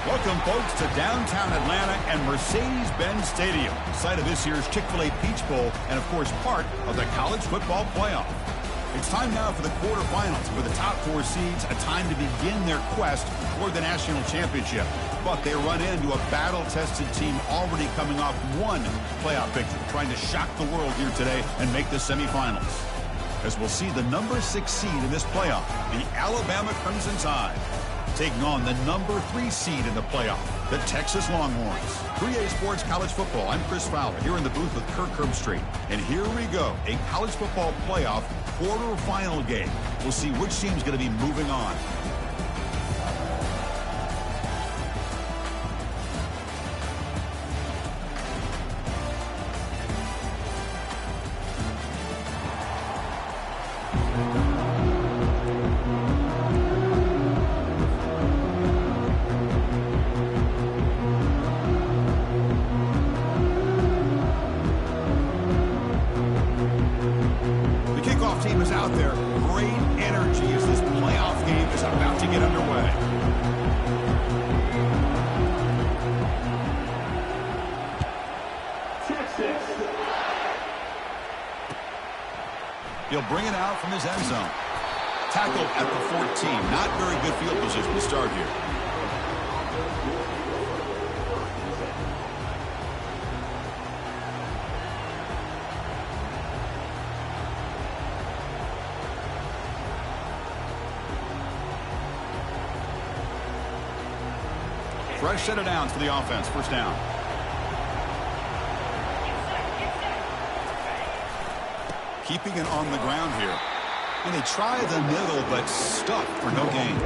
Welcome, folks, to downtown Atlanta and Mercedes-Benz Stadium, site of this year's Chick-fil-A Peach Bowl and, of course, part of the college football playoff. It's time now for the quarterfinals, for the top four seeds, a time to begin their quest for the national championship. But they run into a battle-tested team already coming off one playoff victory, trying to shock the world here today and make the semifinals. As we'll see the number 6 seed in this playoff, the Alabama Crimson Tide, taking on the number 3 seed in the playoff, the Texas Longhorns. 3A Sports College Football, I'm Chris Fowler, here in the booth with Kirk Herbstreit. And here we go, a college football playoff quarterfinal game. We'll see which team's going to be moving on. Team is out there. Great energy as this playoff game is about to get underway. Texas. He'll bring it out from his end zone. Tackled at the 14. Not very good field position to start here. Fresh set of downs for the offense. First down. Keeping it on the ground here. And they try the middle, but stuck for no gain.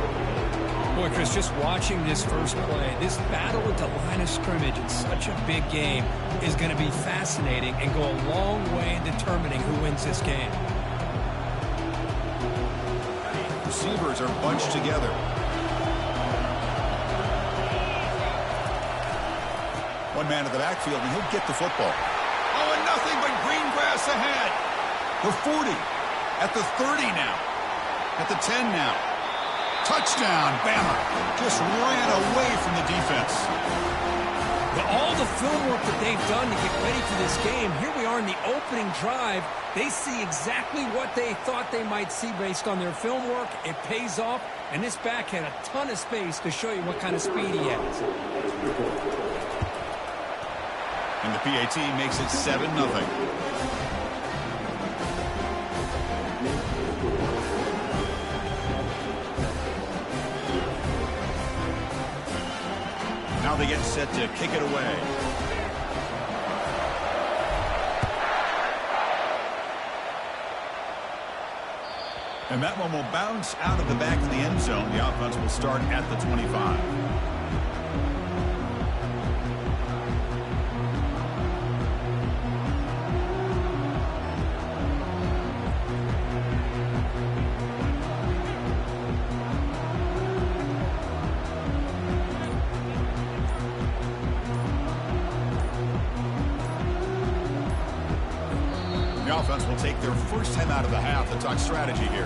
Boy, Chris, just watching this first play, this battle at the line of scrimmage in such a big game is going to be fascinating and go a long way in determining who wins this game. Receivers are bunched together. One man in the backfield, and he'll get the football. Oh, and nothing but green grass ahead. The 40, at the 30 now, at the 10 now. Touchdown, Bama. Just ran away from the defense. But all the film work that they've done to get ready for this game, here we are in the opening drive. They see exactly what they thought they might see based on their film work. It pays off, and this back had a ton of space to show you what kind of speed he has. And the PAT makes it 7-0. Now they get set to kick it away. And that one will bounce out of the back of the end zone. The offense will start at the 25. The offense will take their first time out of the half to talk strategy here.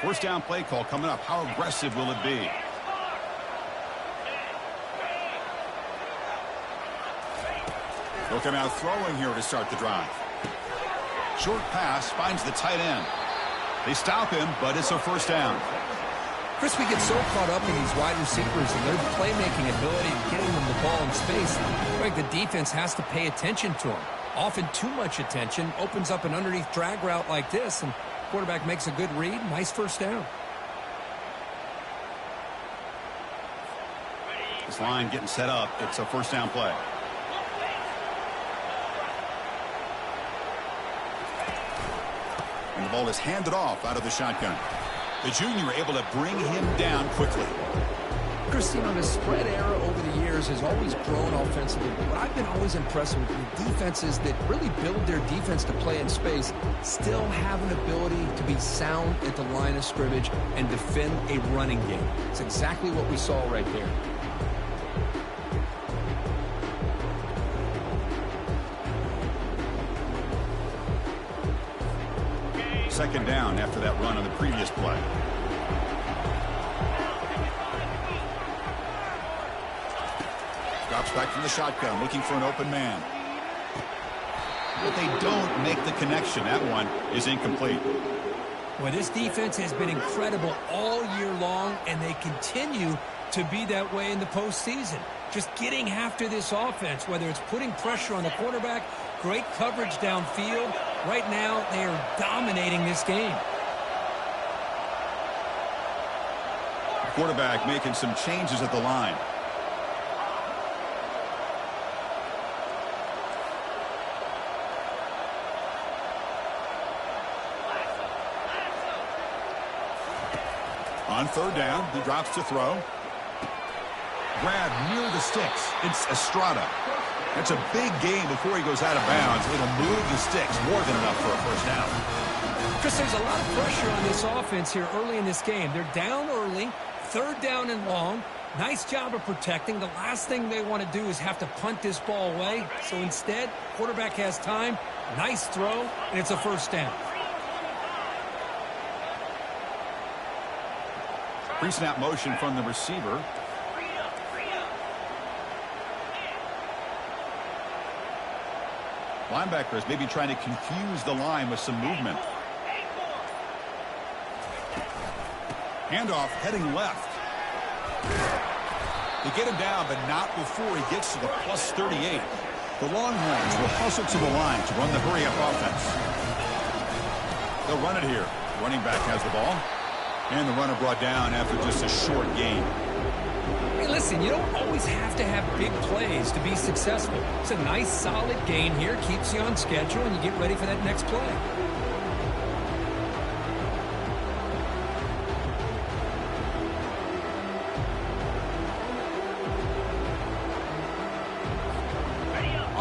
First down play call coming up. How aggressive will it be? They'll come out throwing here to start the drive. Short pass finds the tight end. They stop him, but it's a first down. Chris, we get so caught up in these wide receivers and their playmaking ability and getting them the ball in space. Like the defense has to pay attention to them. Often too much attention opens up an underneath drag route like this, and quarterback makes a good read. Nice first down. This line getting set up. It's a first down play. And the ball is handed off out of the shotgun. The junior able to bring him down quickly. Christine, on the spread era over the years has always grown offensively. But I've been always impressed with defenses that really build their defense to play in space, still have an ability to be sound at the line of scrimmage and defend a running game. It's exactly what we saw right there. second down after that run on the previous play. Drops back from the shotgun, looking for an open man. But they don't make the connection. That one is incomplete. Well, this defense has been incredible all year long, and they continue to be that way in the postseason. Just getting after this offense, whether it's putting pressure on the quarterback, great coverage downfield. Right now, they are dominating this game. The quarterback making some changes at the line. On third down, he drops to throw. Grab near the sticks. It's Estrada. That's a big gain before he goes out of bounds. It'll move the sticks more than enough for a first down. Chris, there's a lot of pressure on this offense here early in this game. They're down early, third down and long. Nice job of protecting. The last thing they want to do is have to punt this ball away. So instead, quarterback has time. Nice throw, and it's a first down. Pre-snap motion from the receiver. Linebackers maybe trying to confuse the line with some movement. Handoff heading left. They get him down, but not before he gets to the plus 38. The Longhorns will hustle to the line to run the hurry-up offense. They'll run it here. Running back has the ball. And the runner brought down after just a short gain. Hey, listen, you don't always have to have big plays to be successful. It's a nice, solid gain here. Keeps you on schedule, and you get ready for that next play.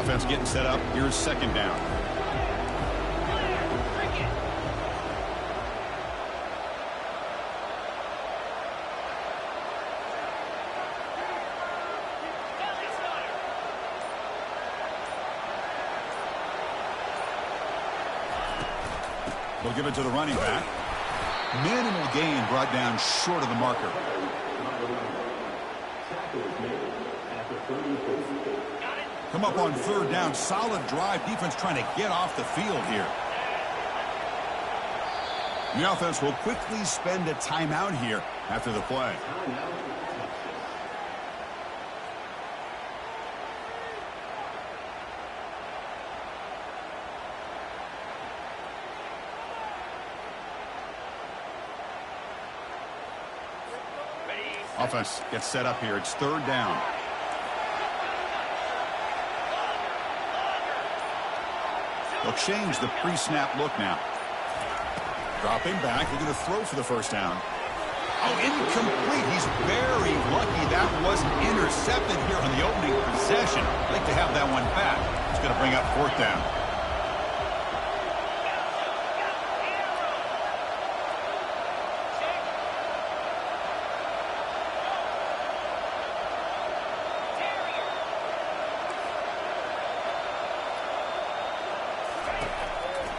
Offense getting set up. Here's second down. They'll give it to the running back. Minimal gain brought down short of the marker. Come up on third down. Solid drive. Defense trying to get off the field here. The offense will quickly spend a timeout here after the play. Offense gets set up here. It's third down. They'll change the pre-snap look now. Dropping back. They're going to throw for the first down. Oh, incomplete. He's very lucky that wasn't intercepted here on the opening possession. I'd like to have that one back. It's going to bring up fourth down.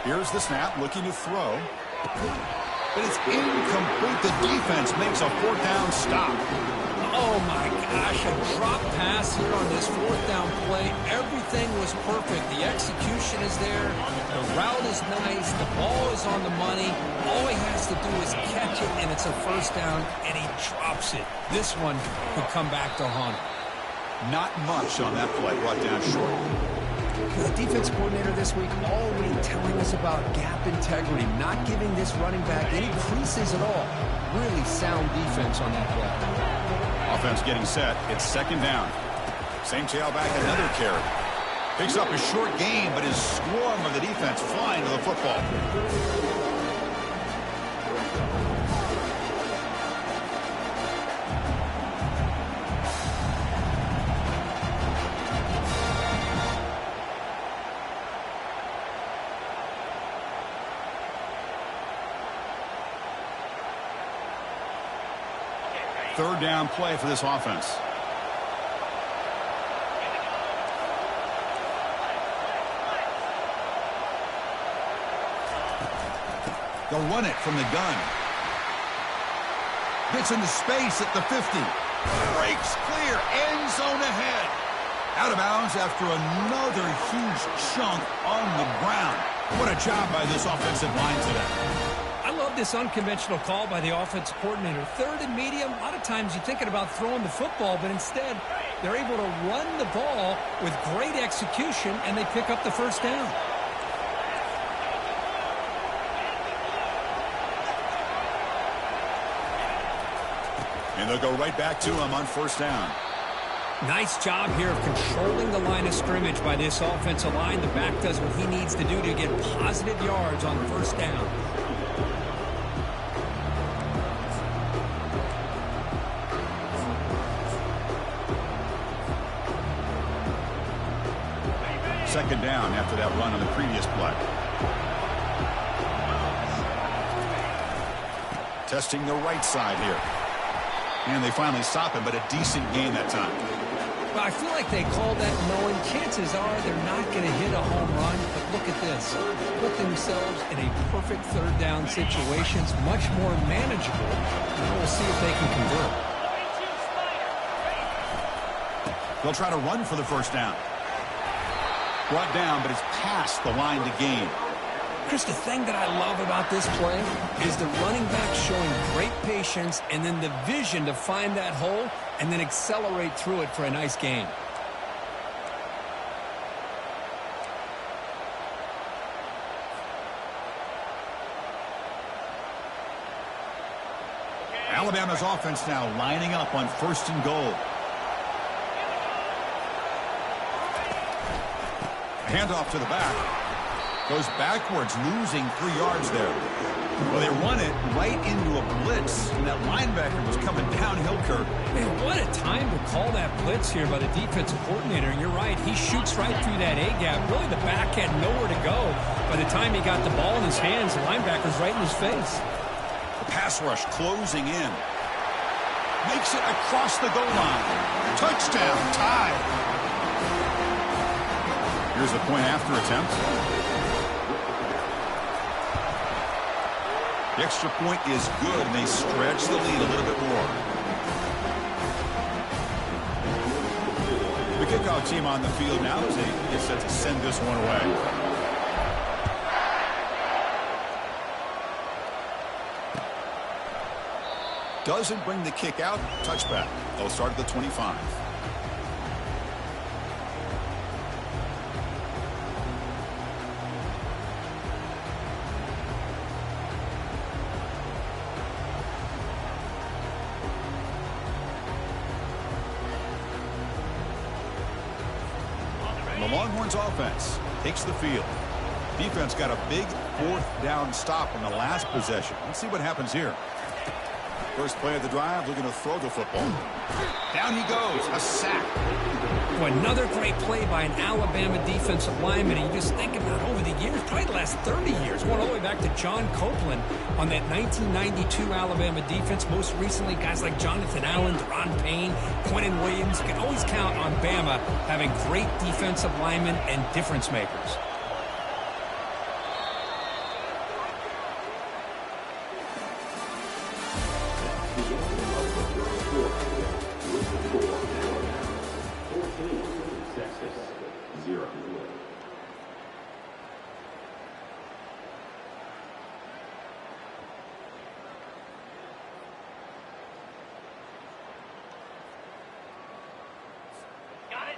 Here's the snap, looking to throw. But it's incomplete. The defense makes a fourth down stop. Oh, my gosh, a drop pass here on this fourth down play. Everything was perfect. The execution is there. The route is nice. The ball is on the money. All he has to do is catch it, and it's a first down, and he drops it. This one could come back to haunt him. Not much on that play, brought down short. The defense coordinator this week already telling us about gap integrity, not giving this running back any creases at all. Really sound defense on that play. Offense getting set. It's second down. Same tailback, another carry. Picks up a short gain, but his swarm of the defense flying to the football. Third down play for this offense. They'll run it from the gun. Gets into space at the 50. Breaks clear. End zone ahead. Out of bounds after another huge chunk on the ground. What a job by this offensive line today. I love this unconventional call by the offensive coordinator. Third and medium, a lot of times you're thinking about throwing the football, but instead they're able to run the ball with great execution, and they pick up the first down. And they'll go right back to him on first down. Nice job here of controlling the line of scrimmage by this offensive line. The back does what he needs to do to get positive yards on first down. Second down after that run on the previous play. Testing the right side here. And they finally stop him, but a decent gain that time. Well, I feel like they called that knowing chances are they're not going to hit a home run. But look at this. Put themselves in a perfect third down situation. It's much more manageable. Now we'll see if they can convert. They'll try to run for the first down. Brought down, but it's past the line to gain. Chris, the thing that I love about this play is the running back showing great patience and then the vision to find that hole and then accelerate through it for a nice gain. Alabama's offense now lining up on first and goal. Handoff to the back. Goes backwards, losing 3 yards there. Well, they run it right into a blitz, and that linebacker was coming downhill, Kirk. Man, what a time to call that blitz here by the defensive coordinator. And you're right, he shoots right through that A-gap. Really, the back had nowhere to go. By the time he got the ball in his hands, the linebacker's right in his face. The pass rush closing in. Makes it across the goal line. Touchdown, tie. Here's the point after attempt. The extra point is good, and they stretch the lead a little bit more. The kickoff team on the field now as they get set to send this one away. Doesn't bring the kick out. Touchback. They'll start at the 25. The Longhorns offense takes the field. Defense got a big fourth down stop on the last possession. Let's see what happens here. First play of the drive, looking to throw the football. Down he goes, a sack. Well, another great play by an Alabama defensive lineman. And you just think about over the years, probably the last 30 years, going all the way back to John Copeland on that 1992 Alabama defense. Most recently, guys like Jonathan Allen, Deron Payne, Quentin Williams. You can always count on Bama having great defensive linemen and difference makers.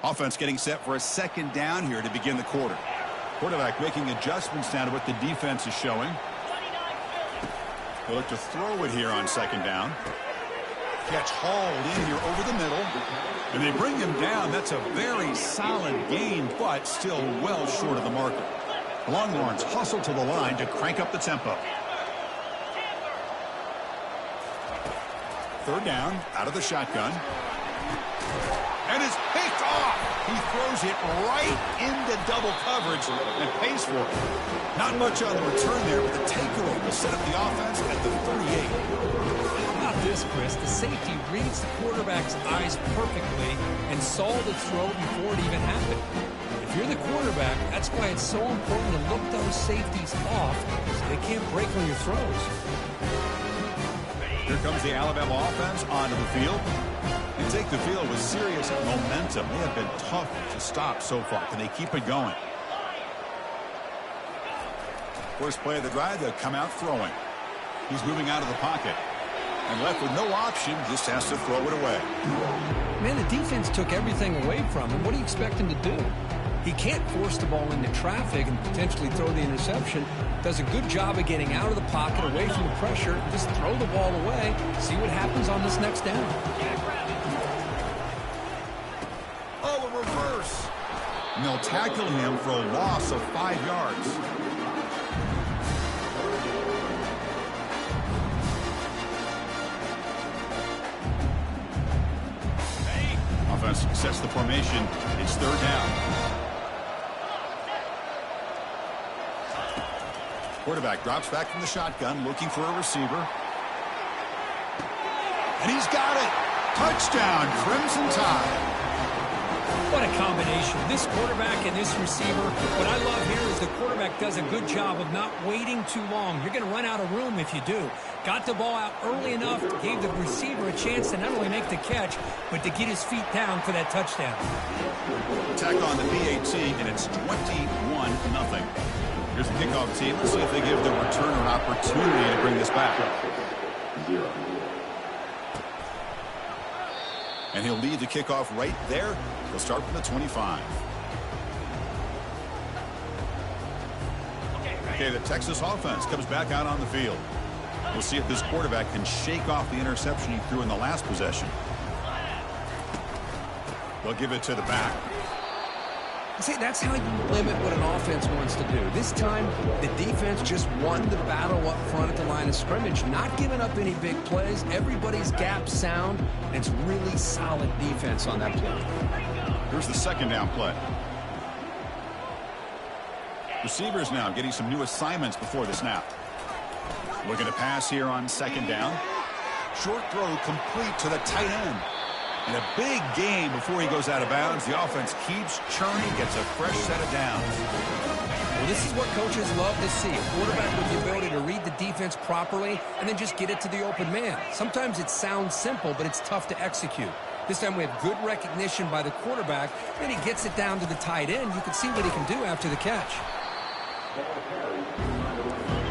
Offense getting set for a second down here to begin the quarter. Quarterback making adjustments now to what the defense is showing. They'll look to throw it here on second down. Catch hauled in here over the middle. And they bring him down. That's a very solid gain, but still well short of the marker. The Longhorns hustle to the line to crank up the tempo. Third down, out of the shotgun. And it's picked off. He throws it right into double coverage and pays for it. Not much on the return there, but the takeaway will set up the offense at the 38. How about this, Chris? The safety reads the quarterback's eyes perfectly and saw the throw before it even happened. If you're the quarterback, that's why it's so important to look those safeties off so they can't break on your throws. Here comes the Alabama offense onto the field. They take the field with serious momentum. They have been tough to stop so far. Can they keep it going? First play of the drive, they'll come out throwing. He's moving out of the pocket. And left with no option, just has to throw it away. Man, the defense took everything away from him. What do you expect him to do? He can't force the ball into traffic and potentially throw the interception. Does a good job of getting out of the pocket, away from the pressure, and just throw the ball away. See what happens on this next down. Oh, a reverse. And they'll tackle him for a loss of 5 yards. Offense sets the formation. It's third down. Quarterback drops back from the shotgun, looking for a receiver. And he's got it. Touchdown, Crimson Tide. What a combination. This quarterback and this receiver. What I love here is the quarterback does a good job of not waiting too long. You're going to run out of room if you do. Got the ball out early enough, gave the receiver a chance to not only make the catch, but to get his feet down for that touchdown. Attack on the PAT, and it's 21-0. Here's the kickoff team. Let's see if they give the returner an opportunity to bring this back. And he'll lead the kickoff right there. He'll start from the 25. Okay, the Texas offense comes back out on the field. We'll see if this quarterback can shake off the interception he threw in the last possession. They'll give it to the back. See, that's how you limit what an offense wants to do. This time, the defense just won the battle up front at the line of scrimmage, not giving up any big plays. Everybody's gap sound, and it's really solid defense on that play. Here's the second down play. Receivers now getting some new assignments before the snap. Looking to pass here on second down. Short throw complete to the tight end. And a big gain before he goes out of bounds. The offense keeps churning, gets a fresh set of downs. Well, this is what coaches love to see. A quarterback with the ability to read the defense properly and then just get it to the open man. Sometimes it sounds simple, but it's tough to execute. This time we have good recognition by the quarterback. Then he gets it down to the tight end. You can see what he can do after the catch.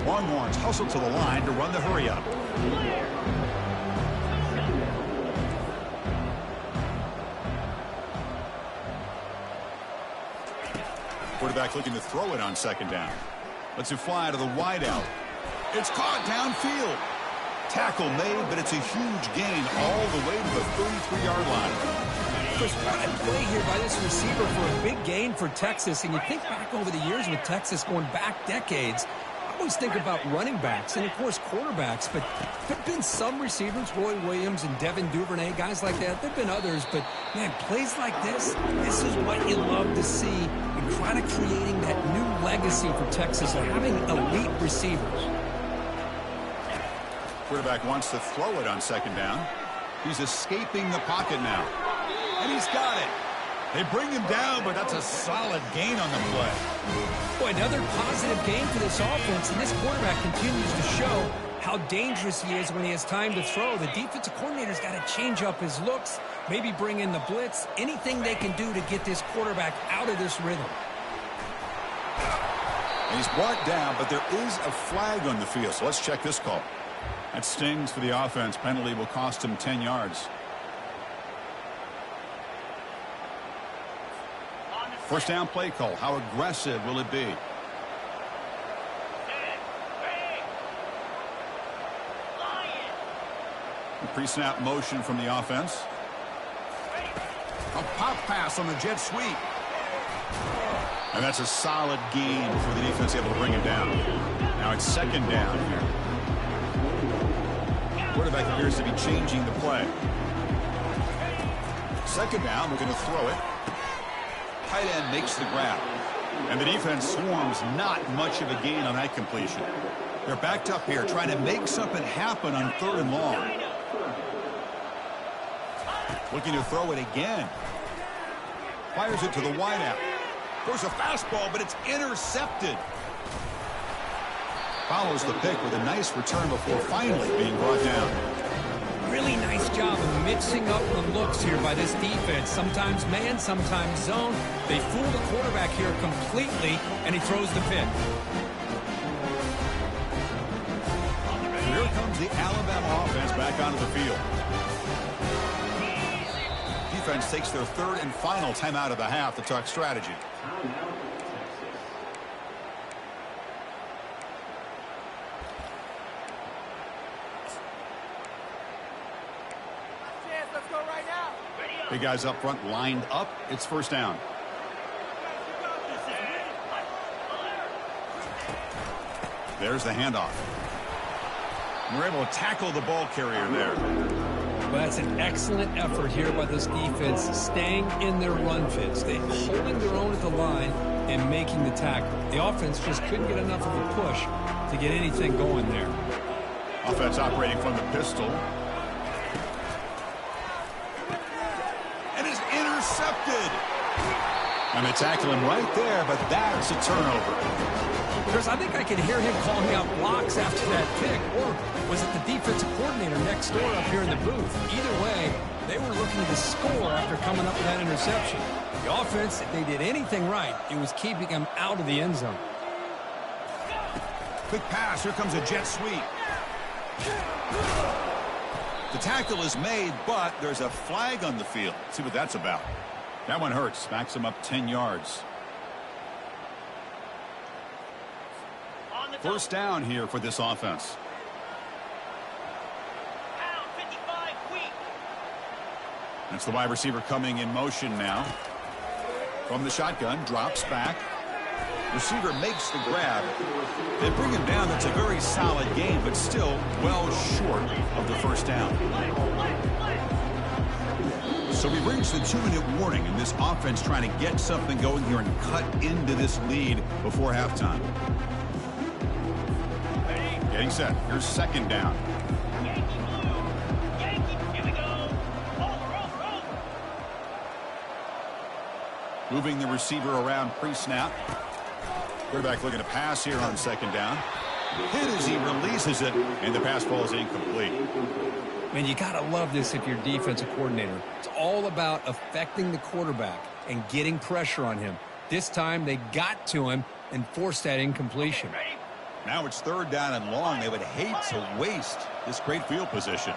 Longhorns hustle to the line to run the hurry up. Quarterback looking to throw it on second down. Lets it fly to the wideout. It's caught downfield. Tackle made, but it's a huge gain all the way to the 33-yard line. Chris, what a play here by this receiver for a big gain for Texas. And you think back over the years with Texas going back decades, I always think about running backs and, of course, quarterbacks. But there have been some receivers, Roy Williams and Devin Duvernay, guys like that. There have been others. But, man, plays like this is what you love to see and kind of creating that new legacy for Texas of having elite receivers. Quarterback wants to throw it on second down. He's escaping the pocket now. And he's got it. They bring him down, but that's a solid gain on the play. Boy, another positive gain for this offense, and this quarterback continues to show how dangerous he is when he has time to throw. The defensive coordinator's got to change up his looks, maybe bring in the blitz, anything they can do to get this quarterback out of this rhythm. And he's brought down, but there is a flag on the field, so let's check this call. That stings for the offense. Penalty will cost him 10 yards. First down play call. How aggressive will it be? Pre-snap motion from the offense. A pop pass on the jet sweep. And that's a solid gain before the defense able to bring him down. Now it's second down here. Quarterback appears to be changing the play. Second down, we're going to throw it. Tight end makes the grab. And the defense swarms, not much of a gain on that completion. They're backed up here trying to make something happen on third and long. Looking to throw it again. Fires it to the wideout. There's a fastball, but it's intercepted. Follows the pick with a nice return before finally being brought down. Really nice job of mixing up the looks here by this defense. Sometimes man, sometimes zone. They fool the quarterback here completely, and he throws the pick. Here comes the Alabama offense back onto the field. Defense takes their third and final timeout of the half to talk strategy. Big guys up front lined up. It's first down. There's the handoff. And we're able to tackle the ball carrier there. Well, that's an excellent effort here by this defense, staying in their run fits. They holding their own at the line and making the tackle. The offense just couldn't get enough of a push to get anything going there. Offense operating from the pistol. Intercepted. And they tackle him right there, but that's a turnover. Chris, I think I could hear him calling out blocks after that pick. Or was it the defensive coordinator next door up here in the booth? Either way, they were looking to score after coming up with that interception. The offense, if they did anything right, it was keeping him out of the end zone. Quick pass. Here comes a jet sweep. The tackle is made, but there's a flag on the field. Let's see what that's about. That one hurts. Backs him up 10 yards. First down here for this offense. That's the wide receiver coming in motion now. From the shotgun, drops back. Receiver makes the grab. They bring him down. That's a very solid game, but still well short of the first down. So we reach the 2-minute warning, and this offense trying to get something going here and cut into this lead before halftime. Getting set. Here's second down. Moving the receiver around pre-snap. Quarterback looking to pass here on second down. Hit as he releases it, and the pass ball is incomplete. Man, you got to love this if you're defensive coordinator. It's all about affecting the quarterback and getting pressure on him. This time, they got to him and forced that incompletion. Now it's third down and long. They would hate to waste this great field position.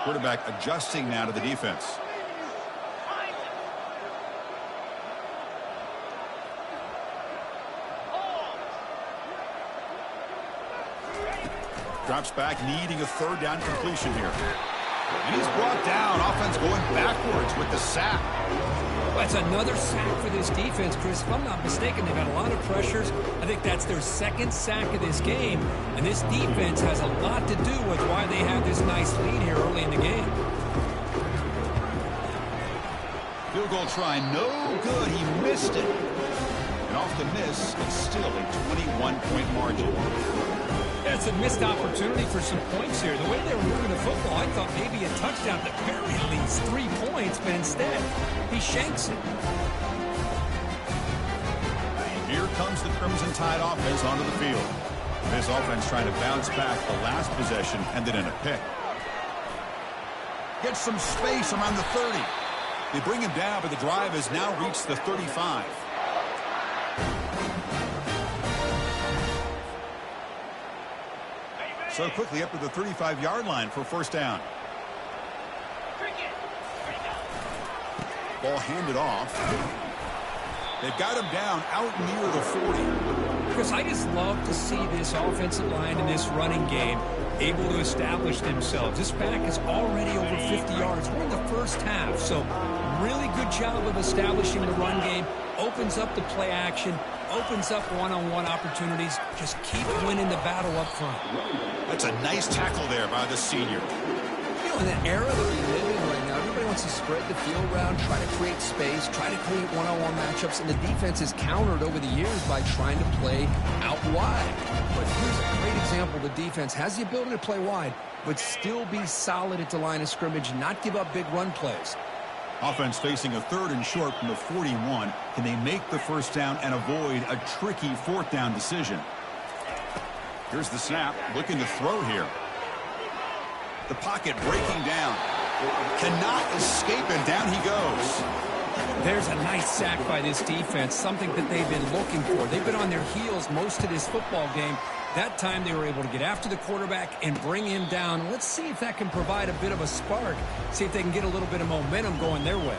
Quarterback adjusting now to the defense. Drops back, needing a third down completion here. And he's brought down. Offense going backwards with the sack. That's another sack for this defense, Chris. If I'm not mistaken, they've had a lot of pressures. I think that's their second sack of this game. And this defense has a lot to do with why they have this nice lead here early in the game. Field goal try, no good. He missed it. And off the miss, it's still a 21-point margin. Yeah, it's a missed opportunity for some points here. The way they were moving the football, I thought maybe a touchdown, at the very least 3 points, but instead, he shanks it. Here comes the Crimson Tide offense onto the field. This offense trying to bounce back the last possession, ended in a pick. Gets some space around the 30. They bring him down, but the drive has now reached the 35. So quickly up to the 35-yard line for first down. Ball handed off. They've got him down out near the 40. Because I just love to see this offensive line in this running game able to establish themselves. This back is already over 50 yards. We're in the first half, so really good job of establishing the run game. Opens up the play action, opens up one-on-one opportunities. Just keep winning the battle up front. That's a nice tackle there by the senior. You know, in the era that we live in right now, everybody wants to spread the field around, try to create space, try to create one-on-one matchups, and the defense is countered over the years by trying to play out wide. But here's a great example. The defense has the ability to play wide, but still be solid at the line of scrimmage, not give up big run plays. Offense facing a 3rd and short from the 41. Can they make the first down and avoid a tricky 4th down decision? Here's the snap, looking to throw here. The pocket breaking down. Cannot escape, and down he goes. There's a nice sack by this defense, something that they've been looking for. They've been on their heels most of this football game. That time they were able to get after the quarterback and bring him down. Let's see if that can provide a bit of a spark. See if they can get a little bit of momentum going their way.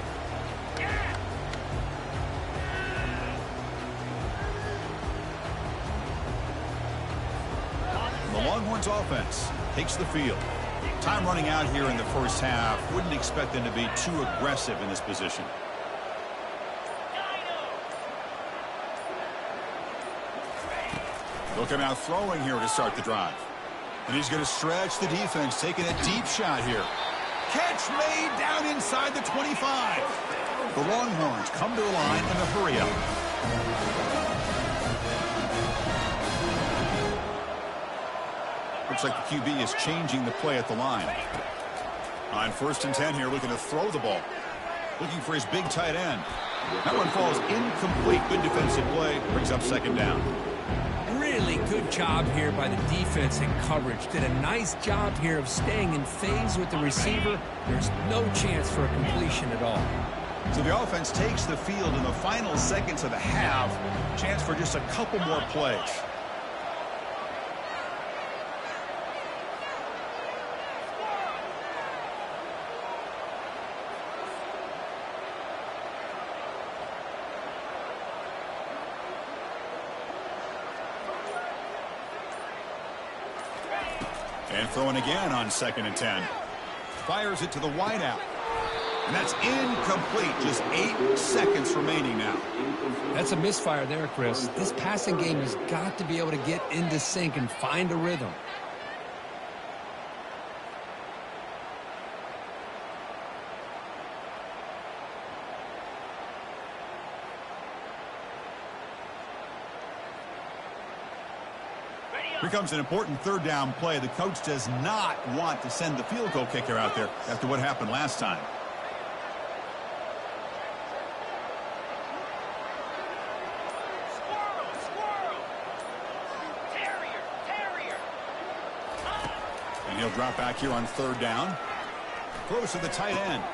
The Longhorns offense takes the field. Time running out here in the first half. Wouldn't expect them to be too aggressive in this position. They'll come out throwing here to start the drive. And he's going to stretch the defense, taking a deep shot here. Catch made down inside the 25. The Longhorns come to the line in a hurry up. Looks like the QB is changing the play at the line. On 1st and 10 here, looking to throw the ball. Looking for his big tight end. That one falls incomplete. Good defensive play. Brings up 2nd down. Really good job here by the defense in coverage. Did a nice job here of staying in phase with the receiver. There's no chance for a completion at all. So the offense takes the field in the final seconds of the half. Chance for just a couple more plays. And throwing again on 2nd and 10. Fires it to the wideout. And that's incomplete. Just 8 seconds remaining now. That's a misfire there, Chris. This passing game has got to be able to get into sync and find a rhythm. Here comes an important 3rd down play. The coach does not want to send the field goal kicker out there after what happened last time. And he'll drop back here on 3rd down. Throws to the tight end.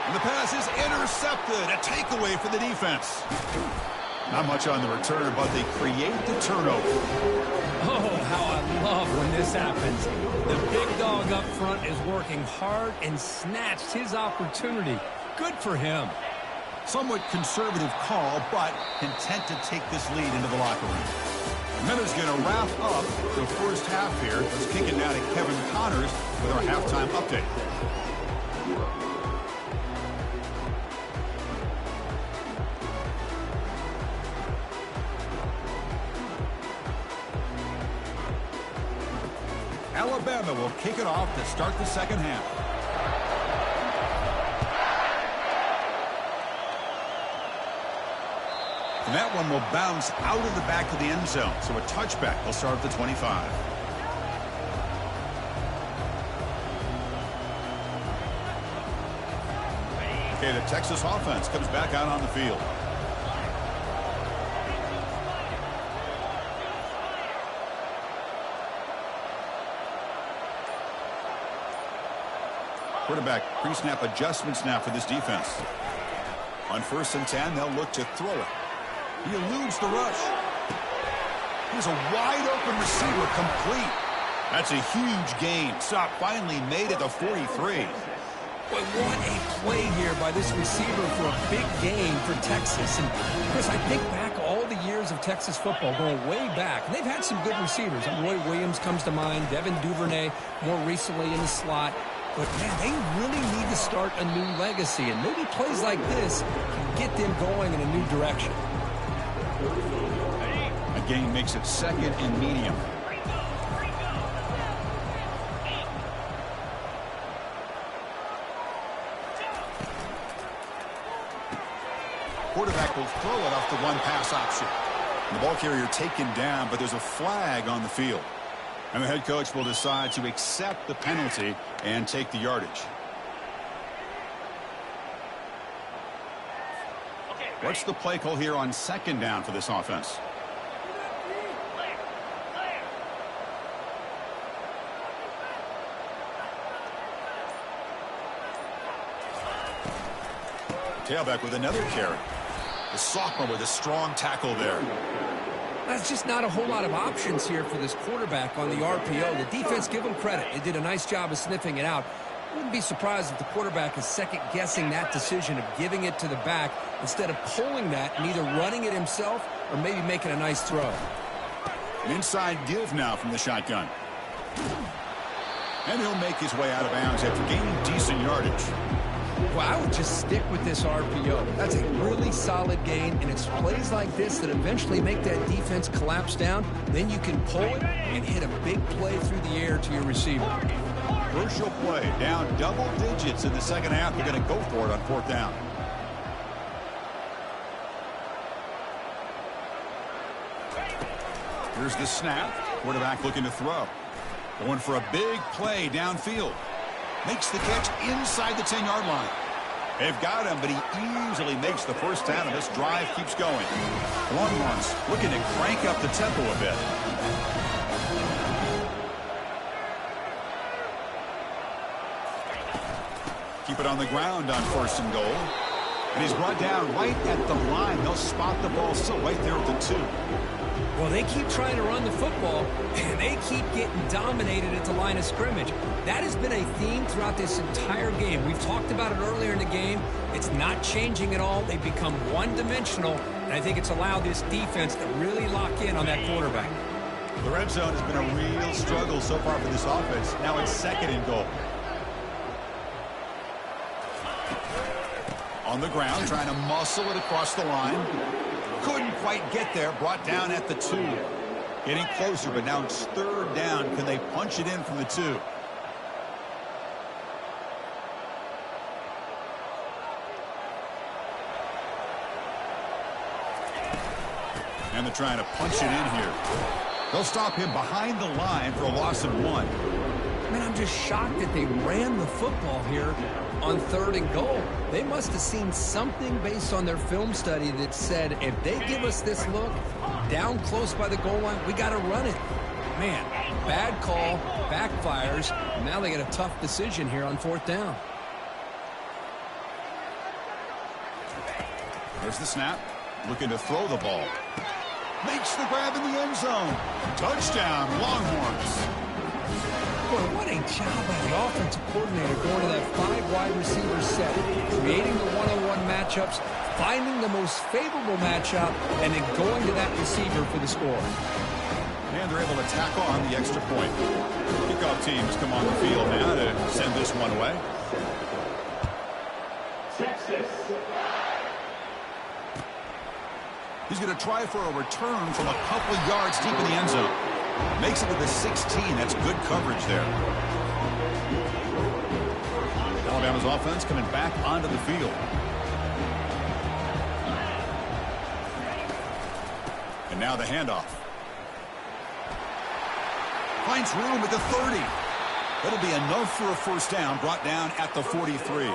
And the pass is intercepted. A takeaway for the defense. Not much on the return, but they create the turnover. Oh, how I love when this happens. The big dog up front is working hard and snatched his opportunity. Good for him. Somewhat conservative call, but content to take this lead into the locker room. Miller's going to wrap up the first half here. Let's kick it now to Kevin Connors with our halftime update. Alabama will kick it off to start the second half. And that one will bounce out of the back of the end zone. So a touchback will start at the 25. Okay, the Texas offense comes back out on the field. Quarterback pre-snap adjustments now for this defense. On 1st and 10, they'll look to throw it. He eludes the rush. Here's a wide-open receiver complete. That's a huge gain. Stop finally made at the 43. Boy, what a play here by this receiver for a big gain for Texas. And, Chris, I think back all the years of Texas football, going way back. And they've had some good receivers. Roy Williams comes to mind, Devin Duvernay more recently in the slot. But, man, they really need to start a new legacy. And maybe plays like this can get them going in a new direction. A gain makes it 2nd and medium. Quarterback will throw it off the one-pass option. And the ball carrier taken down, but there's a flag on the field. And the head coach will decide to accept the penalty and take the yardage. What's the play call here on second down for this offense? Tailback with another carry. The sophomore with a strong tackle there. That's just not a whole lot of options here for this quarterback on the RPO. The defense, give them credit. They did a nice job of sniffing it out. Wouldn't be surprised if the quarterback is second-guessing that decision of giving it to the back instead of pulling that and either running it himself or maybe making a nice throw. An inside give now from the shotgun. And he'll make his way out of bounds after gaining decent yardage. Well, I would just stick with this RPO. That's a really solid gain, and it's plays like this that eventually make that defense collapse down. Then you can pull it and hit a big play through the air to your receiver. Crucial play, down double digits in the second half. They're going to go for it on fourth down. Here's the snap. Quarterback looking to throw. Going for a big play downfield. Makes the catch inside the 10-yard line. They've got him, but he easily makes the first down, and this drive keeps going. Longhorns looking to crank up the tempo a bit. Keep it on the ground on first and goal. And he's brought down right at the line. They'll spot the ball still right there at the 2. Well, they keep trying to run the football, and they keep getting dominated at the line of scrimmage. That has been a theme throughout this entire game. We've talked about it earlier in the game. It's not changing at all. They've become one-dimensional, and I think it's allowed this defense to really lock in on that quarterback. The red zone has been a real struggle so far for this offense. Now it's second and goal. On the ground, trying to muscle it across the line. Couldn't quite get there, brought down at the 2. Getting closer, but now it's third down. Can they punch it in from the 2? And they're trying to punch it in here. They'll stop him behind the line for a loss of 1. Man, I'm just shocked that they ran the football here on third and goal. They must have seen something based on their film study that said, if they give us this look down close by the goal line, we got to run it. Man, bad call, backfires. Now they get a tough decision here on fourth down. There's the snap. Looking to throw the ball. Makes the grab in the end zone. Touchdown, Longhorns. Boy, what a job by the offensive coordinator going to that 5 wide receiver set, creating the one-on-one matchups, finding the most favorable matchup, and then going to that receiver for the score. And they're able to tackle on the extra point. Kickoff teams come on the field now to send this one away. Texas. He's going to try for a return from a couple of yards deep in the end zone. Makes it to the 16. That's good coverage there. Alabama's offense coming back onto the field. And now the handoff. Finds room at the 30. That'll be enough for a first down, brought down at the 43.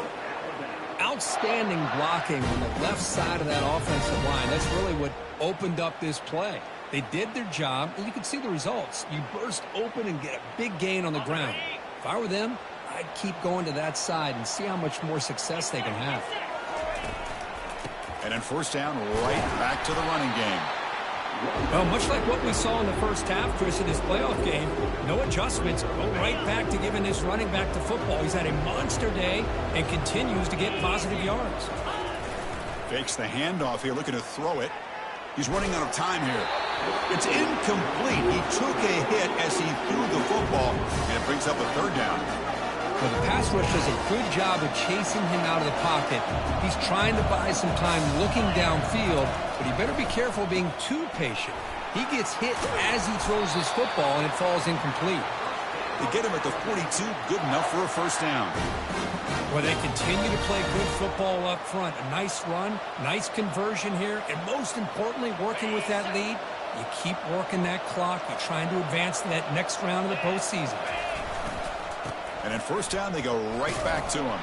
Outstanding blocking on the left side of that offensive line. That's really what opened up this play. They did their job, and you can see the results. You burst open and get a big gain on the ground. If I were them, I'd keep going to that side and see how much more success they can have. And then first down, right back to the running game. Well, much like what we saw in the first half, Chris, in this playoff game, no adjustments. Go right back to giving this running back to football. He's had a monster day and continues to get positive yards. Fakes the handoff here, looking to throw it. He's running out of time here. It's incomplete. He took a hit as he threw the football, and it brings up a third down. Well, the pass rush does a good job of chasing him out of the pocket. He's trying to buy some time looking downfield, but he better be careful being too patient. He gets hit as he throws his football, and it falls incomplete. They get him at the 42, good enough for a first down. Well, they continue to play good football up front. A nice run, nice conversion here, and most importantly, working with that lead, you keep working that clock. You're trying to advance to that next round of the postseason. And at first down, they go right back to him.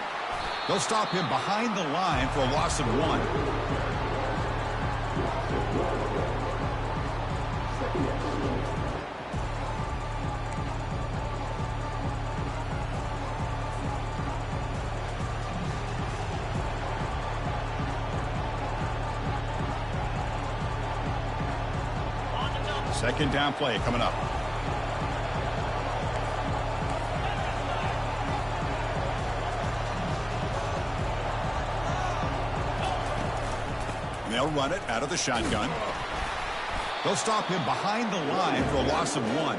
They'll stop him behind the line for a loss of 1. Second down play coming up. And they'll run it out of the shotgun. They'll stop him behind the line for a loss of 1.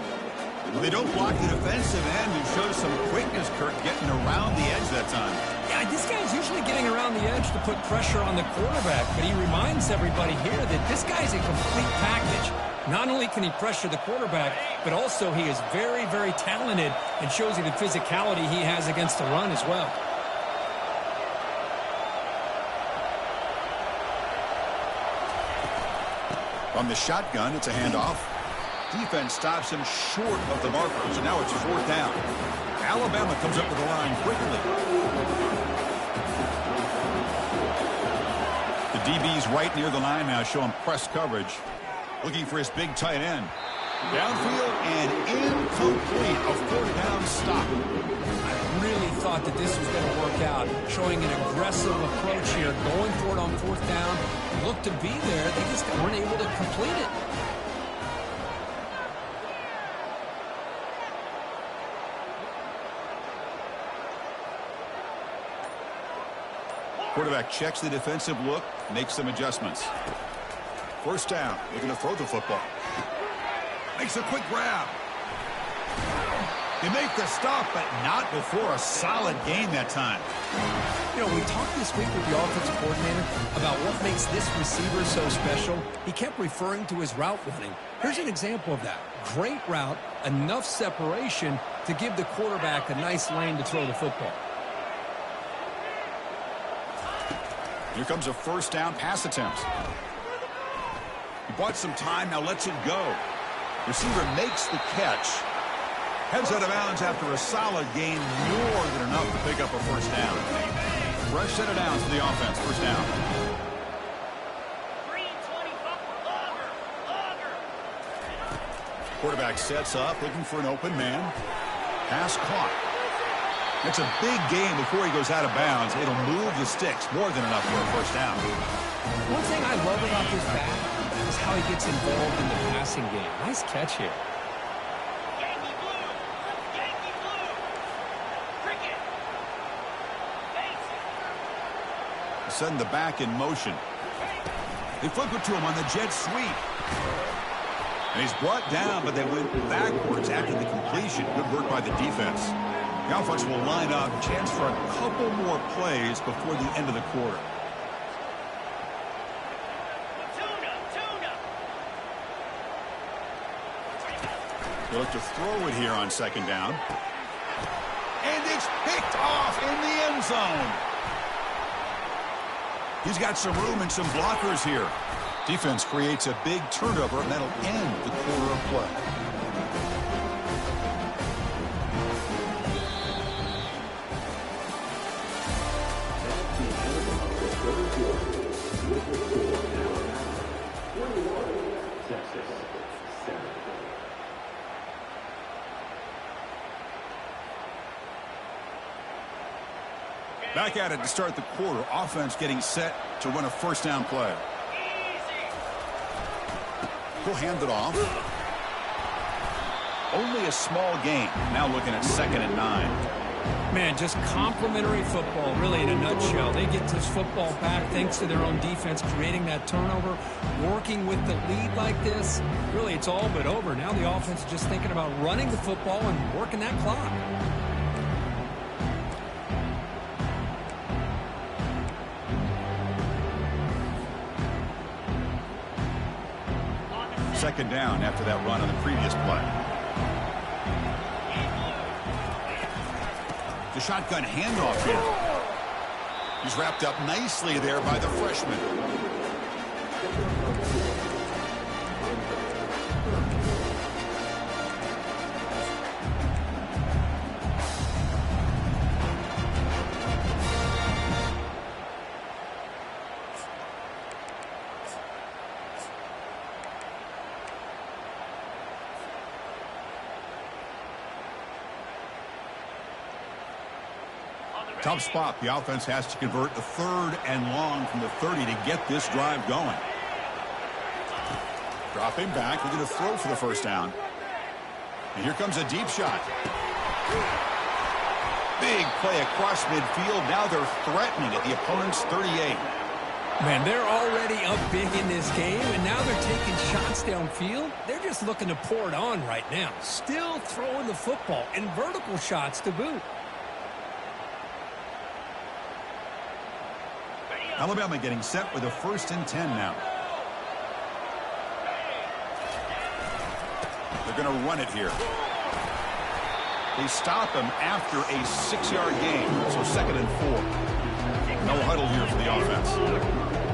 Well, they don't block the defensive end and show some quickness, Kirk, getting around the edge that time. Yeah, this guy's usually getting around the edge to put pressure on the quarterback, but he reminds everybody here that this guy's a complete package. Not only can he pressure the quarterback, but also he is very, very talented and shows you the physicality he has against the run as well. From the shotgun, it's a handoff. Defense stops him short of the marker, so now it's 4th down. Alabama comes up with the line quickly. The DB's right near the line now, showing press coverage. Looking for his big tight end. Downfield and incomplete. A 4th down stop. I really thought that this was going to work out, showing an aggressive approach here, going for it on 4th down. Looked to be there. They just weren't able to complete it. Quarterback checks the defensive look, makes some adjustments. 1st down, looking to throw the football. Makes a quick grab. They make the stop, but not before a solid gain that time. You know, we talked this week with the offensive coordinator about what makes this receiver so special. He kept referring to his route running. Here's an example of that. Great route, enough separation to give the quarterback a nice lane to throw the football. Here comes a 1st down pass attempt. He bought some time, now lets it go. Receiver makes the catch. Heads out of bounds after a solid gain, more than enough to pick up a 1st down. Fresh set of downs for the offense, 1st down. Quarterback sets up, looking for an open man. Pass caught. It's a big gain before he goes out of bounds. It'll move the sticks, more than enough for a 1st down. One thing I love about this back is how he gets involved in the passing game. Nice catch here. Yankee blue. Yankee blue. Cricket. Send the back in motion. They flip it to him on the jet sweep. And he's brought down, but they went backwards after the completion. Good work by the defense. The offense will line up. Chance for a couple more plays before the end of the quarter. They look to throw it here on 2nd down. And it's picked off in the end zone. He's got some room and some blockers here. Defense creates a big turnover, and that'll end the quarter of play. Back at it to start the quarter. Offense getting set to run a 1st down play. He'll hand it off. Only a small gain. Now looking at 2nd and 9. Man, just complimentary football, really in a nutshell. They get this football back thanks to their own defense, creating that turnover, working with the lead like this. Really, it's all but over. Now the offense is just thinking about running the football and working that clock. Second down after that run on the previous play. The shotgun handoff here. He's wrapped up nicely there by the freshman. Tough spot. The offense has to convert a 3rd and long from the 30 to get this drive going. Dropping back, looking to throw for the first down. And here comes a deep shot. Big play across midfield. Now they're threatening at the opponent's 38. Man, they're already up big in this game, and now they're taking shots downfield. They're just looking to pour it on right now. Still throwing the football, and vertical shots to boot. Alabama getting set with a 1st and 10 now. They're going to run it here. They stop him after a 6-yard gain, so 2nd and 4. No huddle here for the offense.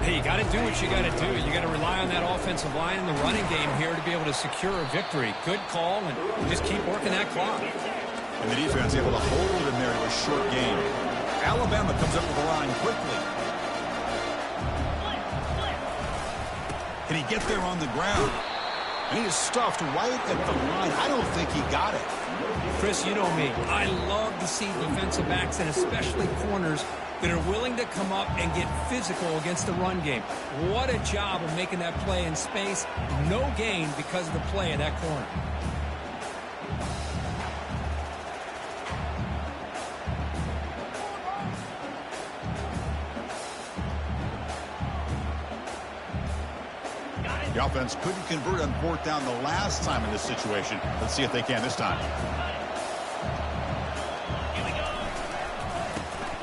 Hey, you got to do what you got to do. You got to rely on that offensive line in the running game here to be able to secure a victory. Good call, and just keep working that clock. And the defense able to hold him there to a short game. Alabama comes up with the line quickly. Can he get there on the ground? And he is stuffed right at the line. I don't think he got it. Chris, you know me. I love to see defensive backs and especially corners that are willing to come up and get physical against the run game. What a job of making that play in space. No gain because of the play in that corner. The offense couldn't convert on 4th down the last time in this situation. Let's see if they can this time.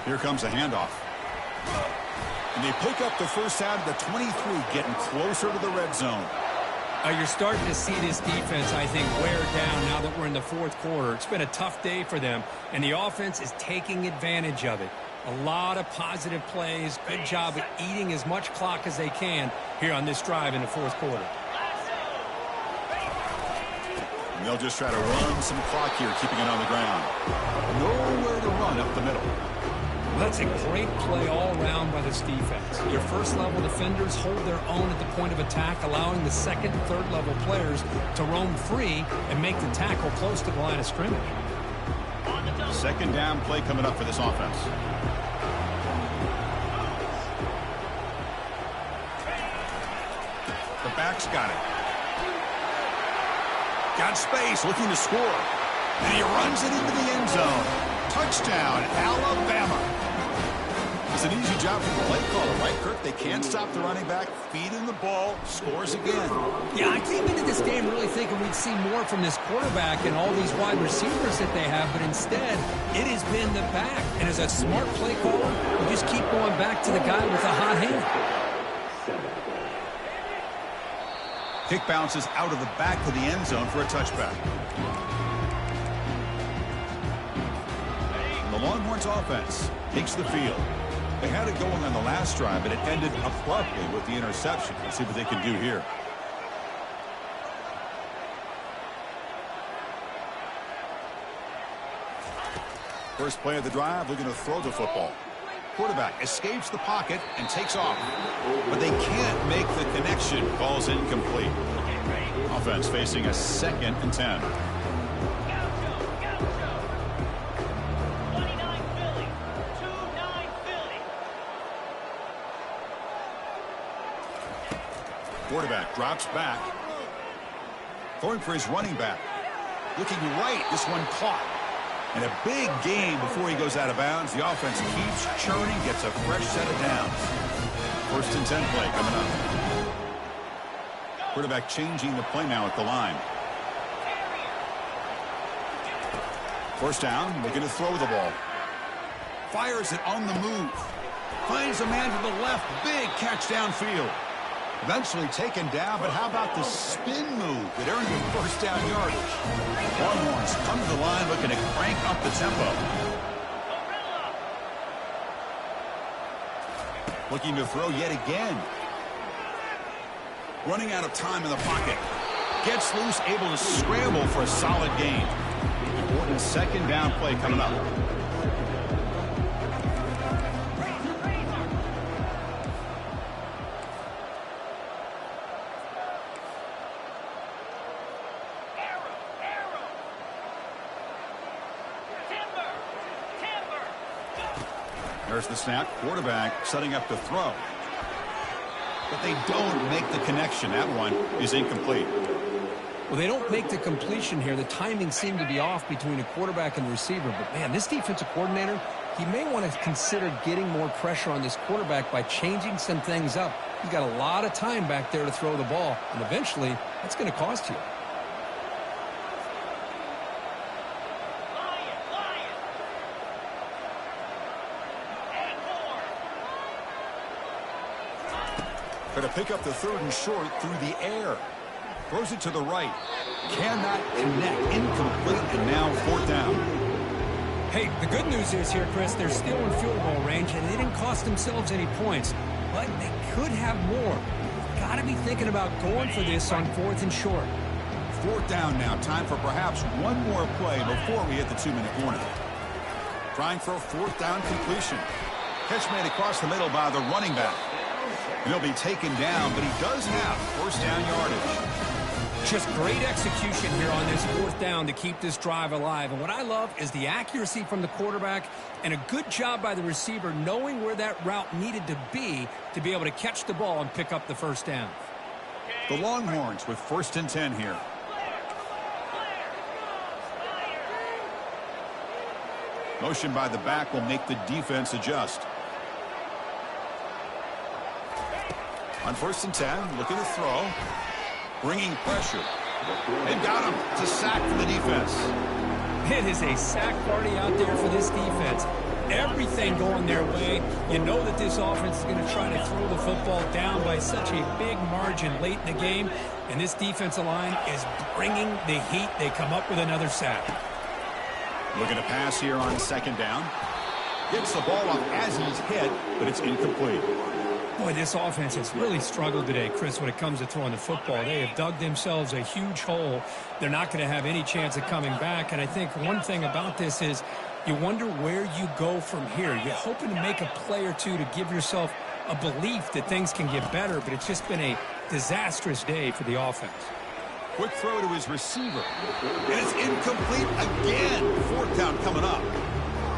Here comes a handoff. And they pick up the first down at the 23, getting closer to the red zone. You're starting to see this defense, I think, wear down now that we're in the 4th quarter. It's been a tough day for them, and the offense is taking advantage of it. A lot of positive plays. Good job of eating as much clock as they can here on this drive in the 4th quarter. And they'll just try to run some clock here, keeping it on the ground. Nowhere to run up the middle. Well, that's a great play all around by this defense. Your first-level defenders hold their own at the point of attack, allowing the second and third-level players to roam free and make the tackle close to the line of scrimmage. 2nd down play coming up for this offense. The back's got it. Got space, looking to score. And he runs it into the end zone. Touchdown, Alabama. It's an easy job for the play caller, right, Kirk? They can't stop the running back, feed him the ball, scores again. Yeah, I came into this game really thinking we'd see more from this quarterback and all these wide receivers that they have, but instead, it has been the back. And as a smart play caller, you just keep going back to the guy with a hot hand. Kick bounces out of the back of the end zone for a touchback. And the Longhorns offense takes the field. They had it going on the last drive, but it ended abruptly with the interception. Let's see what they can do here. First play of the drive, looking to throw the football. Quarterback escapes the pocket and takes off. But they can't make the connection. Ball's incomplete. Offense facing a 2nd and 10. Quarterback drops back. Throwing for his running back. Looking right. This one caught. And a big gain before he goes out of bounds. The offense keeps churning, gets a fresh set of downs. 1st and 10 play coming up. Quarterback changing the play now at the line. 1st down, looking to throw the ball. Fires it on the move. Finds a man to the left. Big catch downfield. Eventually taken down, but how about the spin move that earned him 1st down yardage? Longhorns come to the line looking to crank up the tempo. Looking to throw yet again. Running out of time in the pocket. Gets loose, able to scramble for a solid gain. Important 2nd down play coming up. There's the snap. Quarterback setting up to throw. but they don't make the connection. That one is incomplete. Well, they don't make the completion here. The timing seemed to be off between the quarterback and the receiver. But, man, this defensive coordinator, he may want to consider getting more pressure on this quarterback by changing some things up. He's got a lot of time back there to throw the ball, and eventually that's going to cost you. Going to pick up the 3rd and short through the air. Throws it to the right. Cannot connect. Incomplete, and now 4th down. Hey, the good news is here, Chris, they're still in field goal range, and they didn't cost themselves any points. But they could have more. Got to be thinking about going for this on 4th and short. 4th down now. Time for perhaps one more play before we hit the 2-minute warning. Trying for a 4th down completion. Catch made across the middle by the running back. He'll be taken down, but he does have 1st down yardage. Just great execution here on this 4th down to keep this drive alive. And what I love is the accuracy from the quarterback and a good job by the receiver knowing where that route needed to be able to catch the ball and pick up the 1st down. The Longhorns with 1st and 10 here. Motion by the back will make the defense adjust. On 1st and 10, looking to throw. Bringing pressure. They've got him. It's a sack for the defense. It is a sack party out there for this defense. Everything going their way. You know that this offense is going to try to throw the football down by such a big margin late in the game. And this defensive line is bringing the heat. They come up with another sack. Looking to pass here on 2nd down. Gets the ball off as he's hit, but it's incomplete. Boy, this offense has really struggled today, Chris, when it comes to throwing the football. They have dug themselves a huge hole. They're not going to have any chance of coming back. And I think one thing about this is you wonder where you go from here. You're hoping to make a play or two to give yourself a belief that things can get better, but it's just been a disastrous day for the offense. Quick throw to his receiver. And it's incomplete again. 4th down coming up.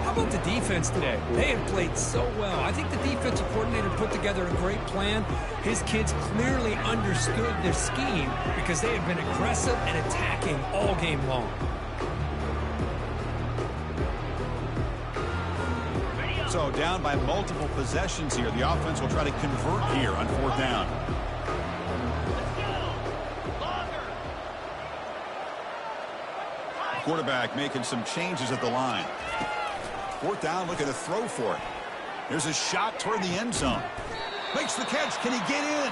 How about the defense today? They have played so well. I think the defensive coordinator put together a great plan. His kids clearly understood their scheme because they have been aggressive and attacking all game long. So down by multiple possessions here. The offense will try to convert here on 4th down. Quarterback making some changes at the line. 4th down, looking to throw for it. There's a shot toward the end zone. Makes the catch. Can he get in?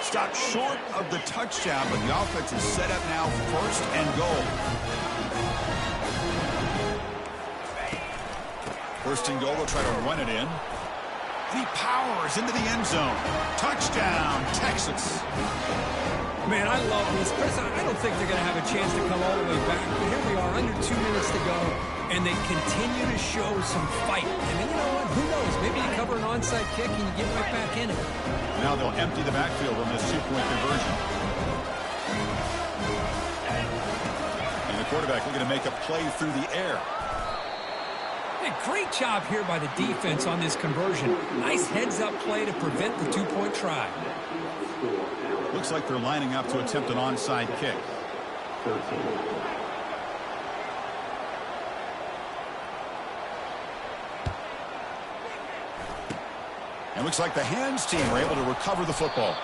Stopped short of the touchdown, but the offense is set up now 1st and goal. 1st and goal, they'll try to run it in. And he powers into the end zone. Touchdown, Texas. Man, I love this. Chris, I don't think they're going to have a chance to come all the way back. But here we are, under 2 minutes to go, and they continue to show some fight. And then, you know what? Who knows? Maybe you cover an onside kick and you get right back in it. Now they'll empty the backfield on this 2-point conversion. And the quarterback looking to make a play through the air. Hey, great job here by the defense on this conversion. Nice heads-up play to prevent the 2-point try. Looks like they're lining up to attempt an onside kick. And looks like the hands team were able to recover the football.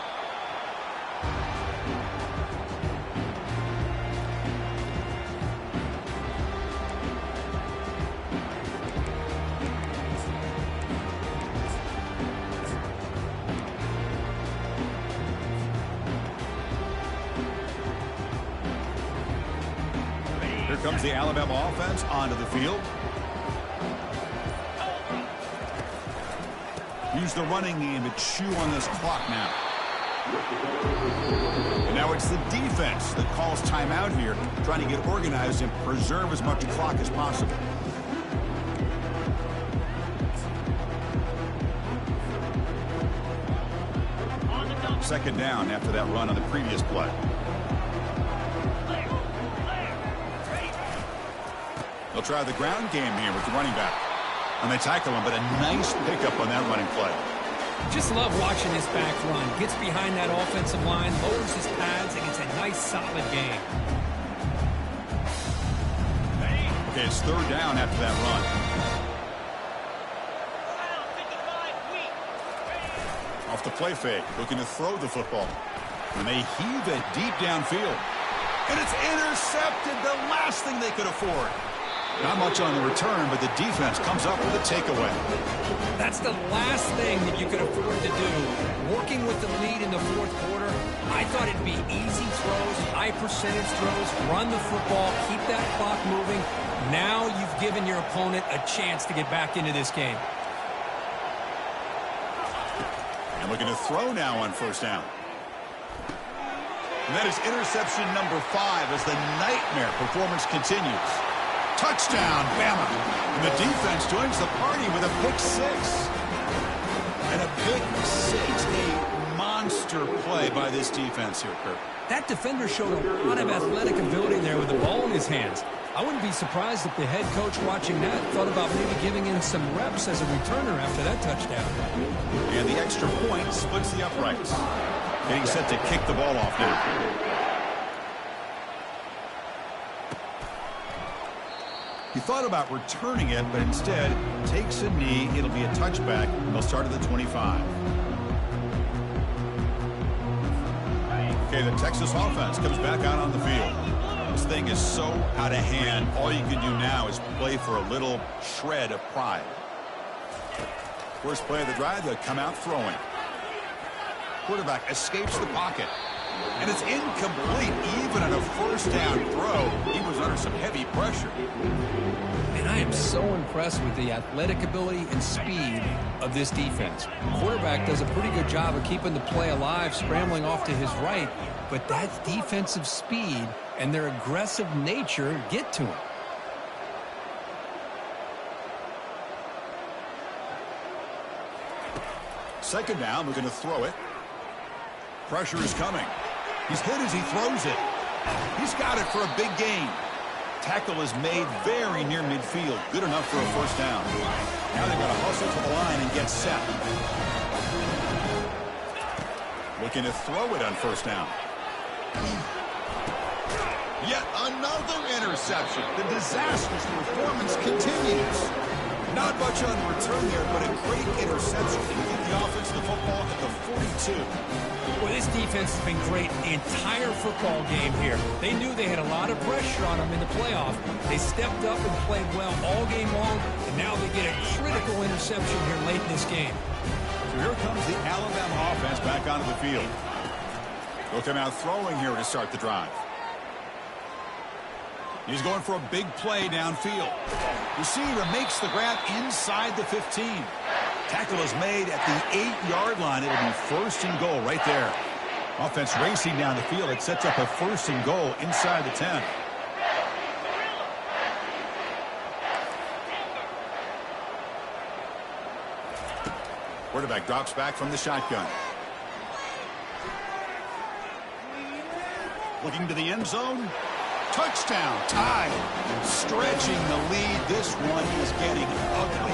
Here comes the Alabama offense onto the field. Use the running game to chew on this clock now. And now it's the defense that calls timeout here, trying to get organized and preserve as much clock as possible. Second down after that run on the previous play. They'll try the ground game here with the running back. And they tackle him, but a nice pickup on that running play. Just love watching this back run. Gets behind that offensive line, lowers his pads, and gets a nice, solid gain. Okay, it's third down after that run. Off the play fake, looking to throw the football. And they heave it deep downfield. And it's intercepted, the last thing they could afford. Not much on the return, but the defense comes up with a takeaway. That's the last thing that you could afford to do. Working with the lead in the fourth quarter, I thought it'd be easy throws, high percentage throws, run the football, keep that clock moving. Now you've given your opponent a chance to get back into this game. And looking to throw now on first down. And that is interception number 5 as the nightmare performance continues. Touchdown, Bama. And the defense joins the party with a pick 6. And a pick 6, a monster play by this defense here, Kirk. That defender showed a lot of athletic ability there with the ball in his hands. I wouldn't be surprised if the head coach watching that thought about maybe giving him some reps as a returner after that touchdown. And the extra point splits the uprights. Getting set to kick the ball off now. He thought about returning it, but instead takes a knee. It'll be a touchback. They'll start at the 25. Okay, the Texas offense comes back out on the field. This thing is so out of hand. All you can do now is play for a little shred of pride. First play of the drive, they'll come out throwing. Quarterback escapes the pocket. And it's incomplete. Even on a first down throw, he was under some heavy pressure. And I am so impressed with the athletic ability and speed of this defense. Quarterback does a pretty good job of keeping the play alive, scrambling off to his right. But that defensive speed and their aggressive nature get to him. Second down, we're going to throw it. Pressure is coming. He's hit as he throws it. He's got it for a big gain. Tackle is made very near midfield. Good enough for a first down. Now they've got to hustle to the line and get set. Looking to throw it on first down. Yet another interception. The disastrous performance continues. Not much on return there, but a great interception to get the offense the football at the 42. Well, this defense has been great the entire football game here. They knew they had a lot of pressure on them in the playoff. They stepped up and played well all game long, and now they get a critical interception here late in this game. So here comes the Alabama offense back onto the field. They'll come out throwing here to start the drive. He's going for a big play downfield. Receiver makes the grab inside the 15. Tackle is made at the 8-yard line. It'll be first and goal right there. Offense racing down the field. It sets up a first and goal inside the 10. Quarterback drops back from the shotgun. Looking to the end zone. Touchdown, tied. Stretching the lead. This one is getting ugly.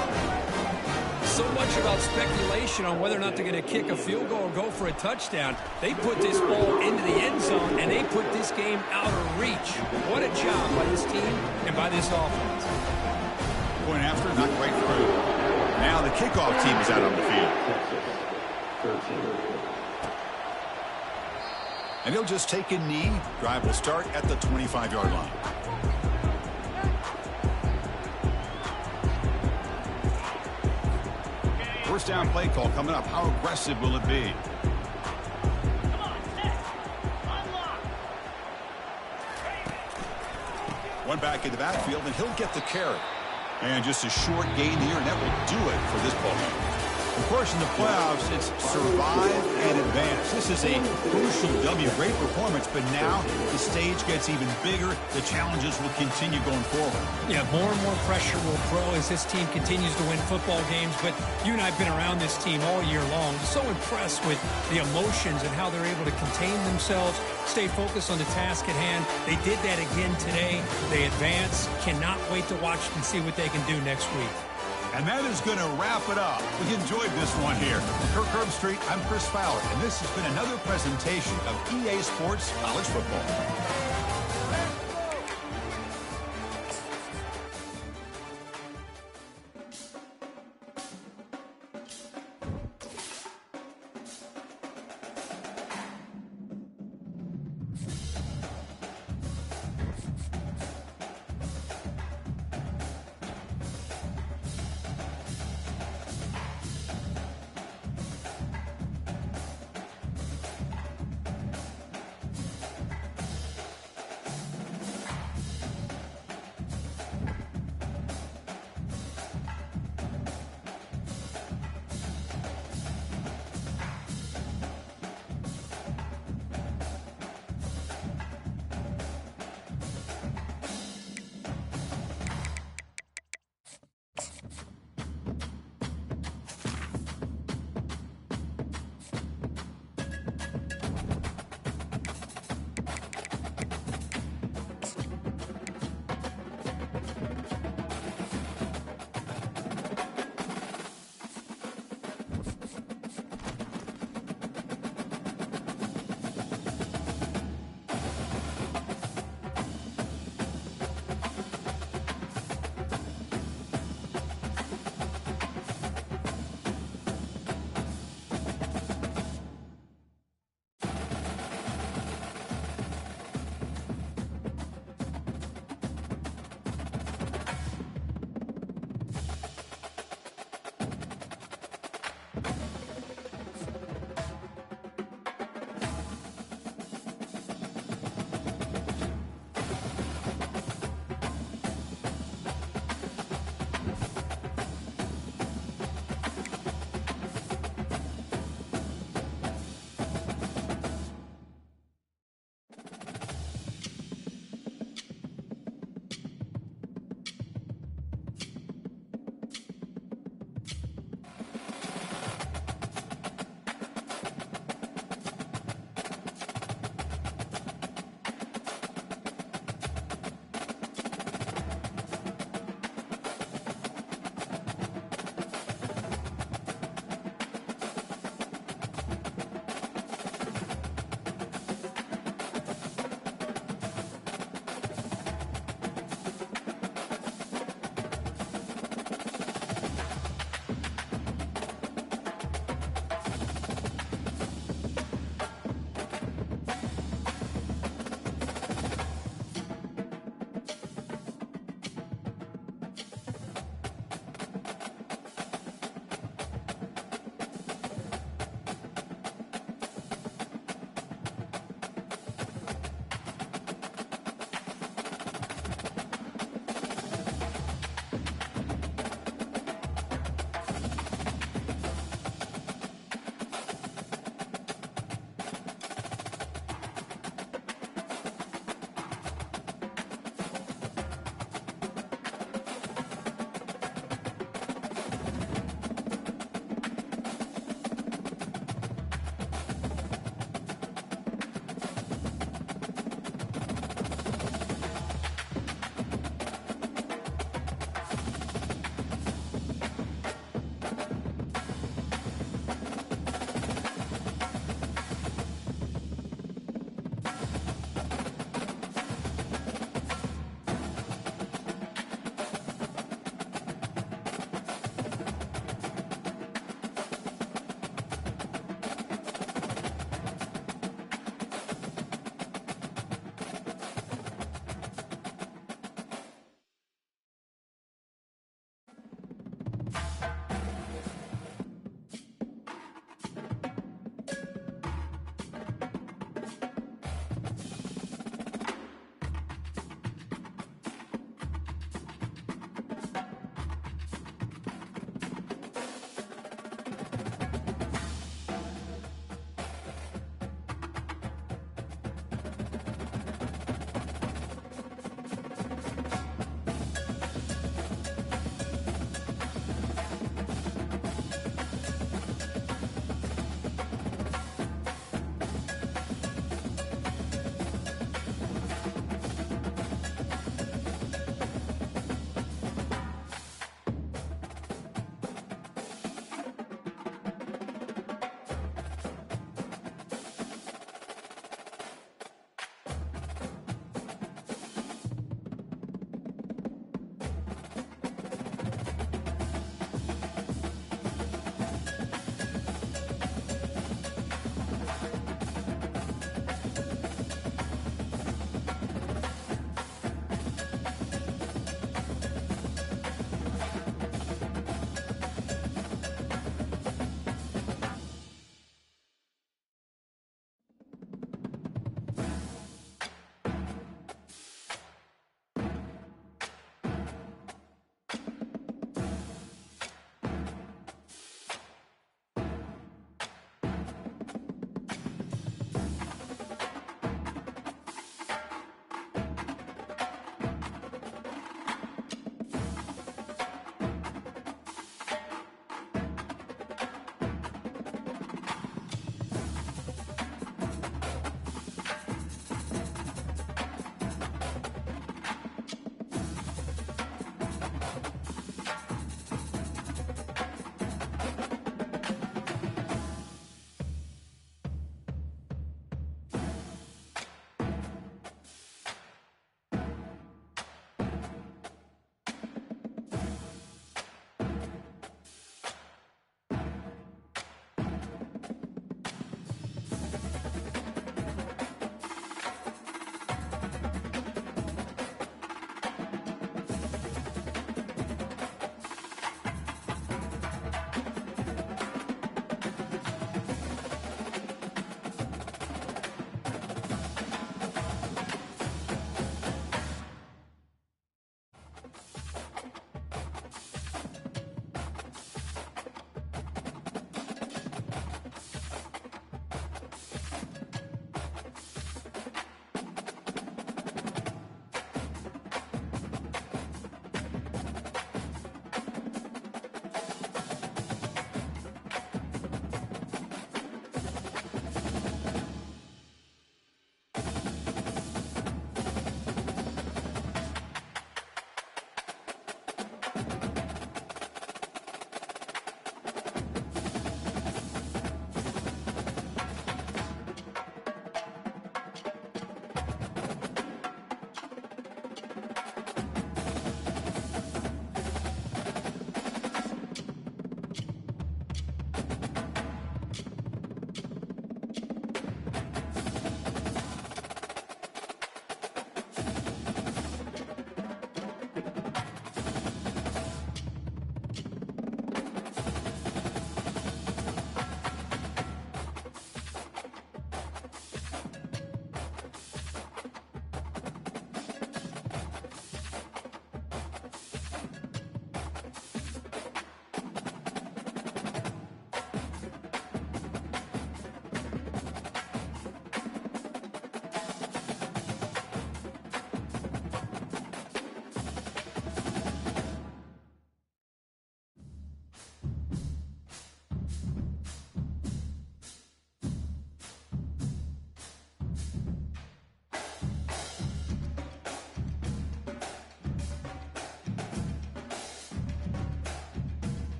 So much about speculation on whether or not they're going to kick a field goal or go for a touchdown. They put this ball into the end zone, and they put this game out of reach. What a job by this team and by this offense. Point after, not quite through. Now the kickoff team is out on the field. And he'll just take a knee. Drive will start at the 25-yard line. First down play call coming up. How aggressive will it be? Come on, set. Unlock. One back in the backfield, and he'll get the carry. And just a short gain here, and that will do it for this ball game. Of course, in the playoffs, it's survive and advance. This is a crucial W. Great performance, but now the stage gets even bigger. The challenges will continue going forward. Yeah, more and more pressure will grow as this team continues to win football games. But you and I have been around this team all year long. So impressed with the emotions and how they're able to contain themselves, stay focused on the task at hand. They did that again today. They advance. Cannot wait to watch and see what they can do next week. And that is going to wrap it up. We enjoyed this one here. Kirk Herbstreit, I'm Chris Fowler, and this has been another presentation of EA Sports College Football.